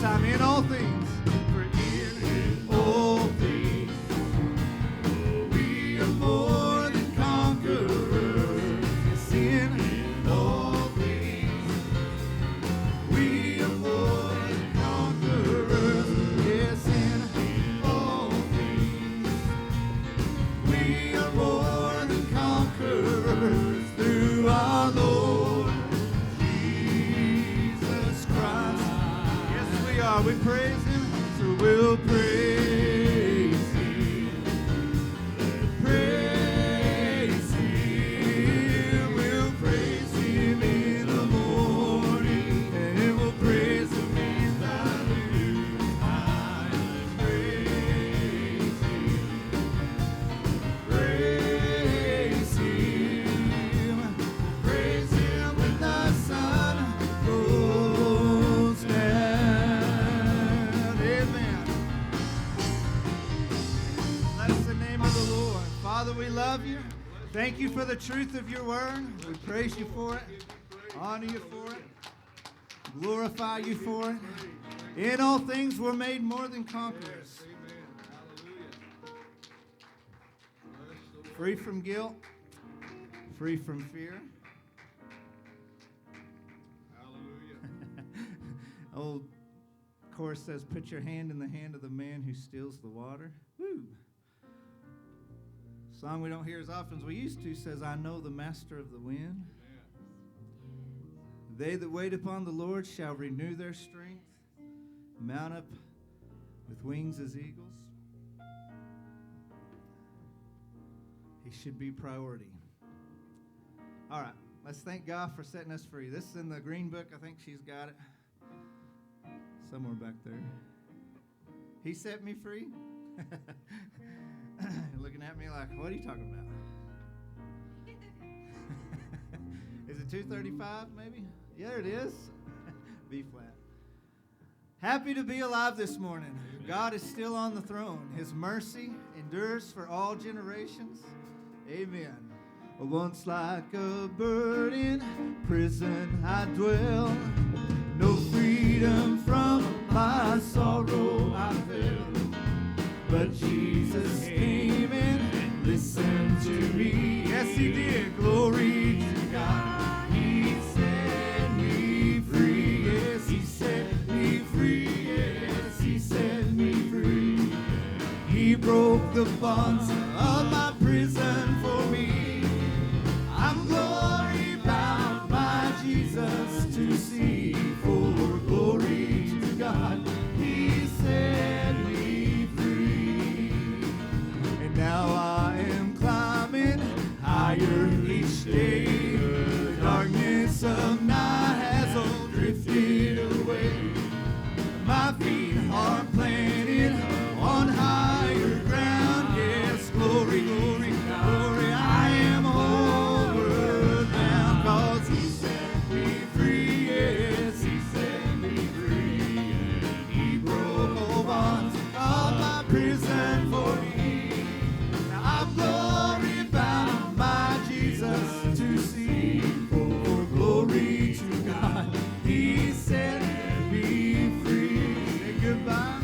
time. In all things. For in all things we are more than conquerors. Yes, in all things we are more than conquerors. Yes, in all things we are more than conquerors through our Lord Jesus Christ. Yes, we are. We praise Him, so we'll praise Him. Praise Him. We'll praise Him in the morning, and we'll praise Him in the noontime. Praise Him. Praise Him. Praise Him when the sun goes down. Amen. Bless the name of the Lord. Father, we love you. Thank you for the truth of your word. We praise you for it, honor you for it, glorify you for it. In all things, we're made more than conquerors. Free from guilt, free from fear. Old chorus says, put your hand in the hand of the man who steals the water. Woo! Song we don't hear as often as we used to says, I know the master of the wind. They that wait upon the Lord shall renew their strength, mount up with wings as eagles. He should be priority. All right, let's thank God for setting us free. This is in the green book. I think she's got it somewhere back there. He set me free. Looking at me like, what are you talking about? Is it 235 maybe? Yeah, it is. B flat. Happy to be alive this morning. God is still on the throne. His mercy endures for all generations. Amen. Once like a bird in prison I dwell, no freedom from my sorrow I felt. But Jesus came and listened to me. Yes, He did. Glory to God. He set me free. Yes, He set me free. Yes, He set me free. He broke the bonds of my prison for me. I'm glory bound by Jesus to see. For glory to God, He set me free. And now I am climbing higher each day. The darkness of night has all drifted away. My feet are planted on higher ground. Yes, glory, glory, glory. I am homeward bound, 'cause He set me free. Yes, He set me free. And He broke all bonds of my prison for me. Now I'm glory bound by Jesus to see. For glory to God, He set me free. Say goodbye,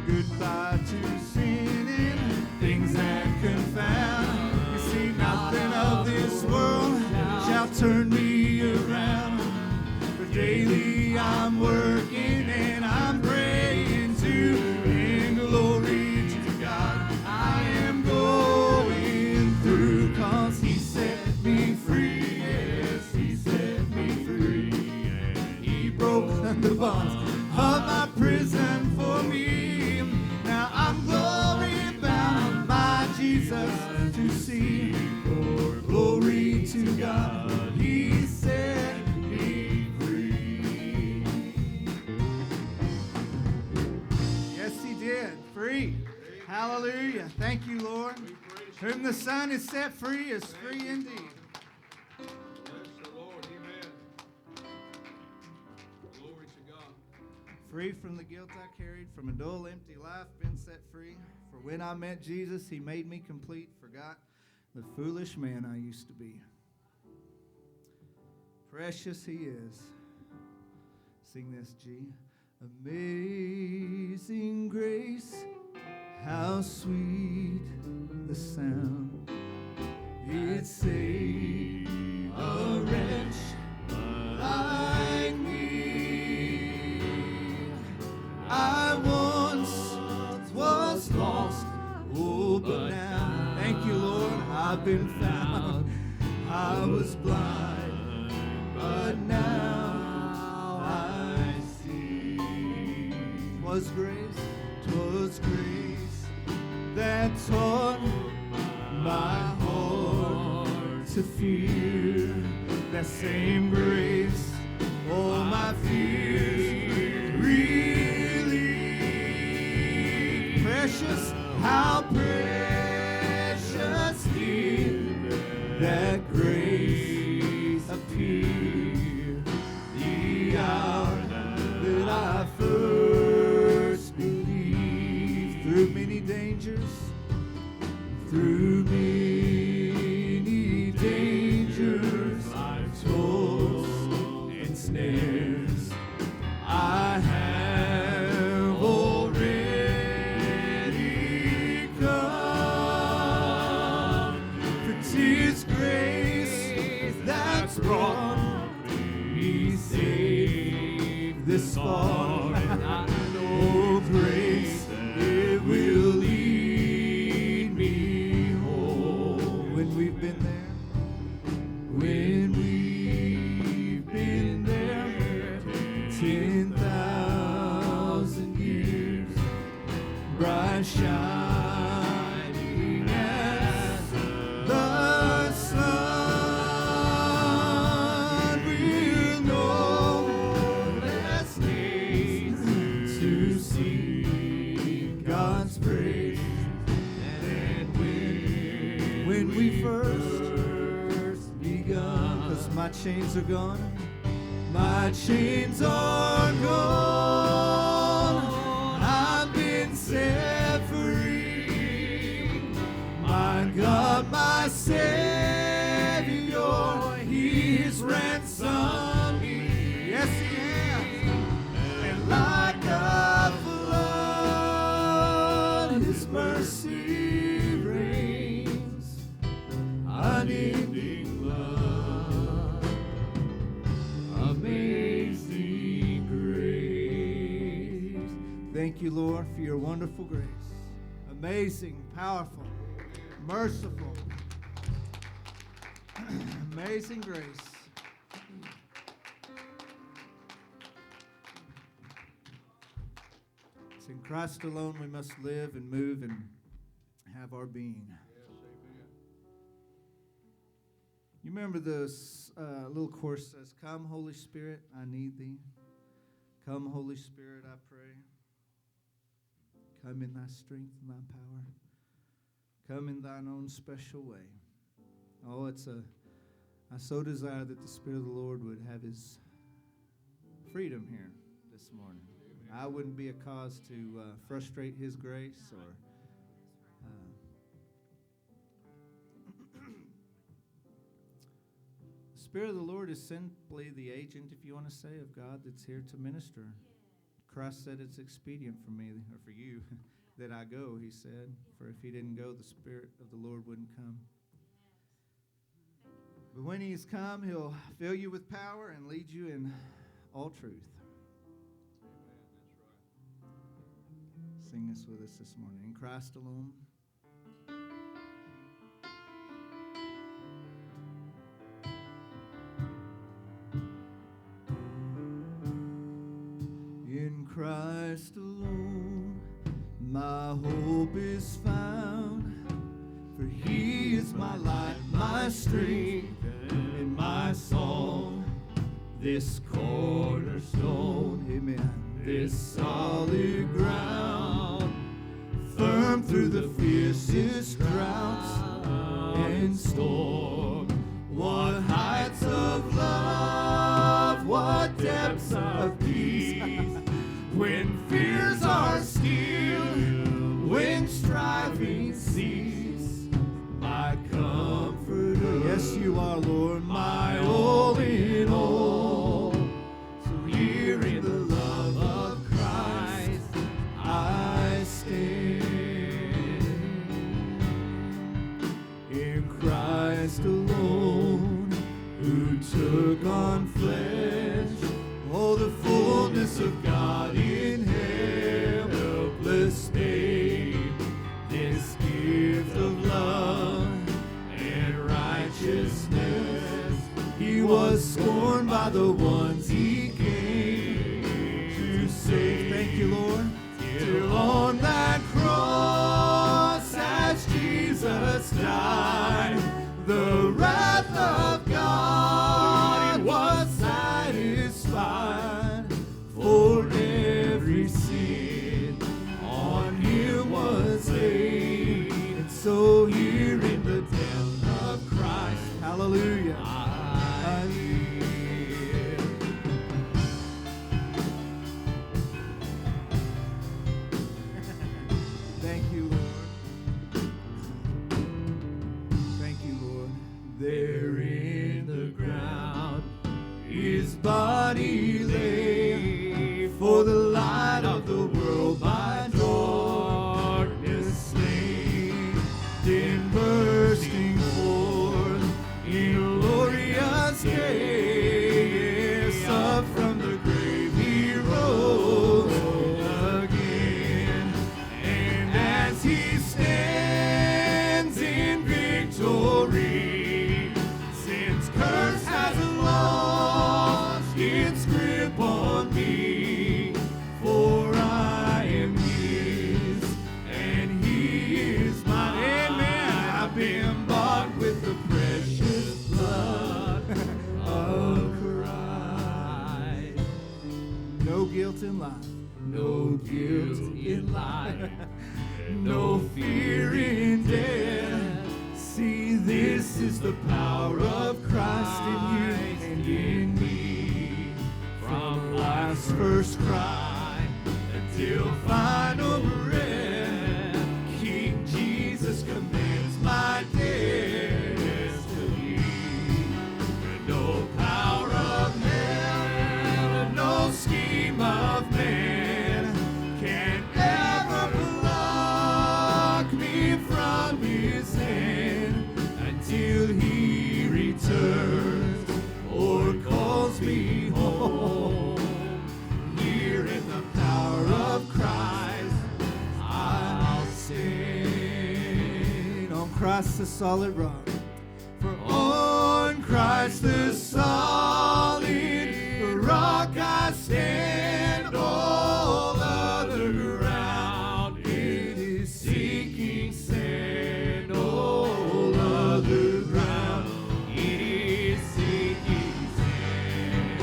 goodbye to sin and things that confound. You see, nothing of this world shall turn me around. For daily I'm working and I'm praying to, in glory to God, I am going through, 'cause He set me free. Yes, He set me free. And He broke the bonds of my prison for me. Now I'm glory bound by Jesus to see. For glory to God, He set me free. Yes, He did. Free. Hallelujah. Thank you, Lord. Whom the Son is set free is free indeed. Bless the Lord. Amen. Glory to God. Free from the guilt I carried, from a dull, empty life, been set free. For when I met Jesus, He made me complete. Forgot the foolish man I used to be. Precious He is. Sing this, G. Amazing grace, how sweet the sound. It saved a wretch like me. I once was lost, oh, but now, thank you, Lord, I've been found. I was blind, but now I see. 'Twas grace that taught my heart to fear. That same grace, all my fears relieved. Precious, how precious did that grace appear. The hour that I first believed. Through many dangers, through many dangers, toils and snares, I have already come. For 'tis grace that's brought me safe this far. And I know grace, it will lead me home. When we've been there, when we've been there 10,000 years, bright shining as the sun, we'll know less days to see God's praise. And when we first begun, 'cause my chains are gone, my chains are gone, I've been set free. My God, my Savior, He has ransomed me. Yes, He has. And like a flood, His mercy reigns, unending love, amazing grace. Thank you, Lord, for your wonderful grace. Amazing, powerful, merciful, amazing grace. It's in Christ alone we must live and move and have our being. Yes, amen. You remember this little chorus says, "Come, Holy Spirit, I need thee. Come, Holy Spirit, I pray. Come in thy strength and thy power. Come in thine own special way." Oh, I so desire that the Spirit of the Lord would have his freedom here this morning. I wouldn't be a cause to frustrate his grace or the Spirit of the Lord is simply the agent, if you want to say, of God that's here to minister. Christ said it's expedient for me, or for you, that I go, he said. For if he didn't go, the Spirit of the Lord wouldn't come. But when he's come, he'll fill you with power and lead you in all truth. Amen. That's right. Sing this with us this morning. In Christ alone. In Christ alone, my hope is found. For he is my light, my strength, and my song. This cornerstone, amen, this solid ground, firm through the fiercest droughts and storm. What heights of love, what depths of peace, when fears are stilled, when striving cease, my comforter, yes you are, Lord, my all in all. So here in the love of Christ, Oh, the fullness of God in helpless babe. This gift of love and righteousness. He was scorned by the ones he came to save. Thank you, Lord. Till on that cross, as Jesus died, the wrath of God was satisfied. For every sin on him was laid. And so here in the death of Christ, hallelujah, I live. Thank you, Lord. Thank you, Lord. There in the ground his body lay, for the light of the world by darkness slain, then bursting forth in glorious day, yes, up from the grave he rose again, and as he stands in victory, sin's curse has lost its grip on me, for I am his and he is mine. Amen. I've been bought with the precious blood of Christ. No guilt in life. No guilt in life. No fear in death. See, this is the power of Christ in you and in me. From life's first cry until final breath, King Jesus commands my destiny. No power of hell, no scheme of man can ever pluck me from his hand until he returns or calls me home. Here in the power of Christ I'll stand. On Christ the solid rock. For on Christ the solid rock I stand. All other ground it is sinking sand. All other ground it is sinking sand.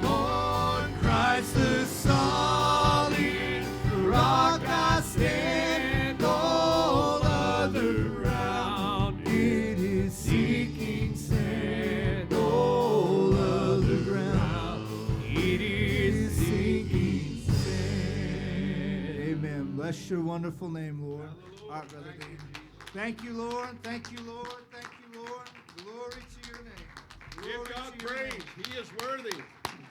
On Christ the solid rock I stand. All other ground it is sinking sand. All other ground it is sinking sand. Amen. Bless your wonderful name, Lord. All right, Brother Dave. Thank you, Lord. Thank you, Lord. Thank you, Lord. Glory to your name. Glory Give God to your praise. name. He is worthy.